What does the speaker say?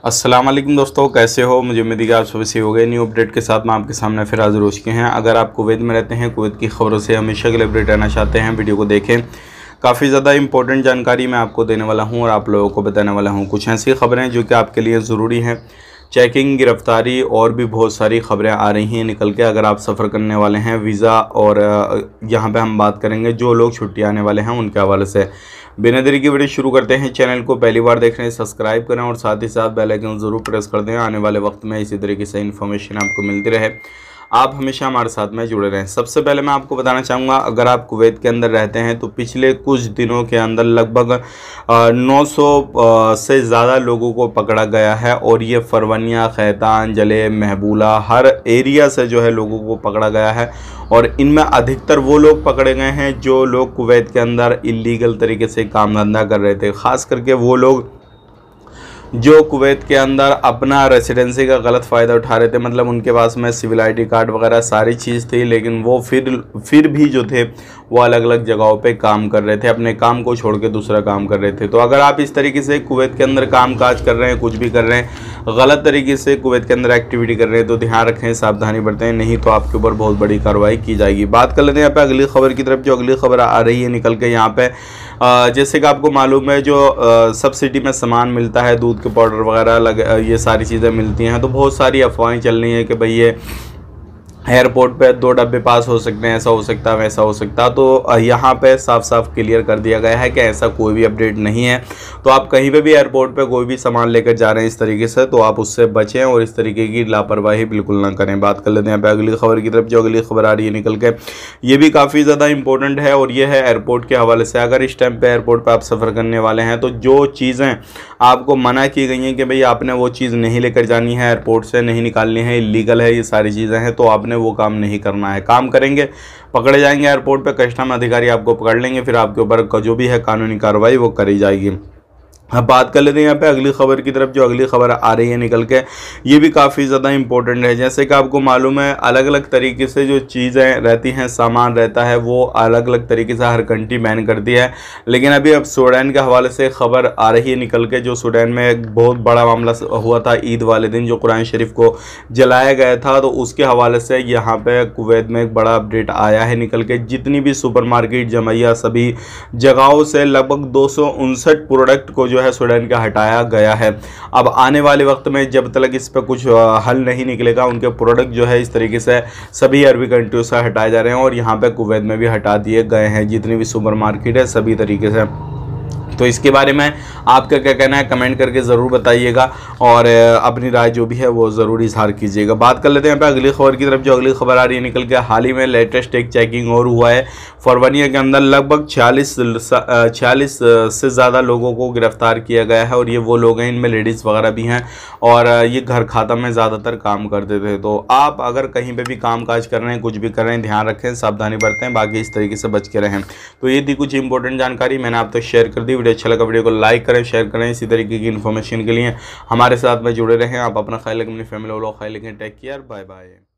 अस्सलाम वालेकुम दोस्तों, कैसे हो। मुझे उम्मीद है कि आप सभी हो गए। न्यू अपडेट के साथ मैं आपके सामने फिर हाजिर हो चुके हैं। अगर आप कुवैत में रहते हैं, कुवैत की खबरों से हमेशा के लिए अपडेट रहना चाहते हैं, वीडियो को देखें। काफ़ी ज़्यादा इंपॉर्टेंट जानकारी मैं आपको देने वाला हूं और आप लोगों को बताने वाला हूं कुछ ऐसी खबरें जो कि आपके लिए ज़रूरी हैं। चेकिंग, गिरफ्तारी और भी बहुत सारी खबरें आ रही हैं निकल के। अगर आप सफ़र करने वाले हैं वीज़ा और यहाँ पे हम बात करेंगे जो लोग छुट्टी आने वाले हैं उनके हवाले से। बिना देरी की वीडियो शुरू करते हैं। चैनल को पहली बार देख रहे हैं सब्सक्राइब करें और साथ ही साथ बेल आइकन ज़रूर प्रेस कर दें। आने वाले वक्त में इसी तरीके से इन्फॉर्मेशन आपको मिलती रहे, आप हमेशा हमारे साथ में जुड़े रहें। सबसे पहले मैं आपको बताना चाहूँगा, अगर आप कुवैत के अंदर रहते हैं तो पिछले कुछ दिनों के अंदर लगभग 900 से ज़्यादा लोगों को पकड़ा गया है और ये फरवनिया, खैतान, जले, महबूला हर एरिया से जो है लोगों को पकड़ा गया है। और इनमें अधिकतर वो लोग पकड़े गए हैं जो लोग कुवैत के अंदर इलीगल तरीके से काम धंधा कर रहे थे। ख़ास करके वो लोग जो कुवैत के अंदर अपना रेसिडेंसी का गलत फ़ायदा उठा रहे थे, मतलब उनके पास में सिविल आईडी कार्ड वगैरह सारी चीज़ थी, लेकिन वो फिर भी जो थे वो अलग अलग जगहों पे काम कर रहे थे, अपने काम को छोड़ के दूसरा काम कर रहे थे। तो अगर आप इस तरीके से कुवैत के अंदर काम काज कर रहे हैं, कुछ भी कर रहे हैं, गलत तरीके से कुवैत के अंदर एक्टिविटी कर रहे हैं, तो ध्यान रखें, सावधानी बरतें, नहीं तो आपके ऊपर बहुत बड़ी कार्रवाई की जाएगी। बात कर लेते हैं यहाँ पे अगली खबर की तरफ। जो अगली खबर आ रही है निकल के यहाँ पे, जैसे कि आपको मालूम है जो सब्सिडी में सामान मिलता है, दूध के पाउडर वगैरह ये सारी चीज़ें मिलती हैं, तो बहुत सारी अफवाहें चल रही हैं कि भाई ये एयरपोर्ट पे 2 डब्बे पास हो सकते हैं, ऐसा हो सकता है, वैसा हो सकता है। तो यहाँ पे साफ साफ क्लियर कर दिया गया है कि ऐसा कोई भी अपडेट नहीं है। तो आप कहीं पे भी एयरपोर्ट पे कोई भी सामान लेकर जा रहे हैं इस तरीके से, तो आप उससे बचें और इस तरीके की लापरवाही बिल्कुल ना करें। बात कर लेते हैं यहाँ पे अगली खबर की तरफ। जो अगली खबर आ रही है निकल के, ये भी काफ़ी ज़्यादा इंपॉर्टेंट है और ये है एयरपोर्ट के हवाले से। अगर इस टाइम पर एयरपोर्ट पर आप सफ़र करने वाले हैं तो जो चीज़ें आपको मना की गई हैं कि भाई आपने वो चीज़ नहीं लेकर जानी है, एयरपोर्ट से नहीं निकालनी है, इलीगल है, ये सारी चीज़ें हैं, तो आपने वो काम नहीं करना है। काम करेंगे पकड़े जाएंगे एयरपोर्ट पे, कस्टम अधिकारी आपको पकड़ लेंगे, फिर आपके ऊपर जो भी है कानूनी कार्रवाई वो करी जाएगी। अब बात कर लेते हैं यहाँ पे अगली खबर की तरफ। जो अगली खबर आ रही है निकल के, ये भी काफ़ी ज़्यादा इंपॉर्टेंट है। जैसे कि आपको मालूम है अलग अलग तरीके से जो चीज़ें रहती हैं, सामान रहता है, वो अलग अलग तरीके से हर कंट्री बैन करती है। लेकिन अभी अब सूडान के हवाले से खबर आ रही है निकल के, जो सूडान में एक बहुत बड़ा मामला हुआ था ईद वाले दिन, जो कुरान शरीफ को जलाया गया था, तो उसके हवाले से यहाँ पे कुवैत में एक बड़ा अपडेट आया है निकल के। जितनी भी सुपरमार्केट, जमैया, सभी जगहों से लगभग 259 प्रोडक्ट को जो है सूडान का हटाया गया है। अब आने वाले वक्त में जब तक इस पर कुछ हल नहीं निकलेगा, उनके प्रोडक्ट जो है इस तरीके से सभी अरबी कंट्रियों से हटाए जा रहे हैं और यहाँ पे कुवैत में भी हटा दिए गए हैं, जितनी भी सुपर मार्केट है सभी तरीके से। तो इसके बारे में आपका क्या कहना है कमेंट करके ज़रूर बताइएगा और अपनी राय जो भी है वो ज़रूर इजहार कीजिएगा। बात कर लेते हैं यहाँ पे अगली खबर की तरफ। जो अगली खबर आ रही है निकल के, हाल ही में लेटेस्ट एक चेकिंग और हुआ है फरवनिया के अंदर। लगभग 46 से ज़्यादा लोगों को गिरफ्तार किया गया है और ये वो लोग हैं, इनमें लेडीज़ वगैरह भी हैं और ये घर खाता में ज़्यादातर काम करते थे। तो आप अगर कहीं पर भी काम काज कर रहे हैं, कुछ भी कर रहे हैं, ध्यान रखें, सावधानी बरतें, बाकी इस तरीके से बच के रहें। तो ये थी कुछ इंपॉर्टेंट जानकारी, मैंने आप तक शेयर कर दी। वीडियो अच्छा लगा वीडियो को लाइक करें, शेयर करें। इसी तरीके की इन्फॉर्मेशन के लिए हमारे साथ में जुड़े रहें। आप अपना ख्याल रखें, अपनी फैमिली वालों का ख्याल रखें। Take care, bye bye.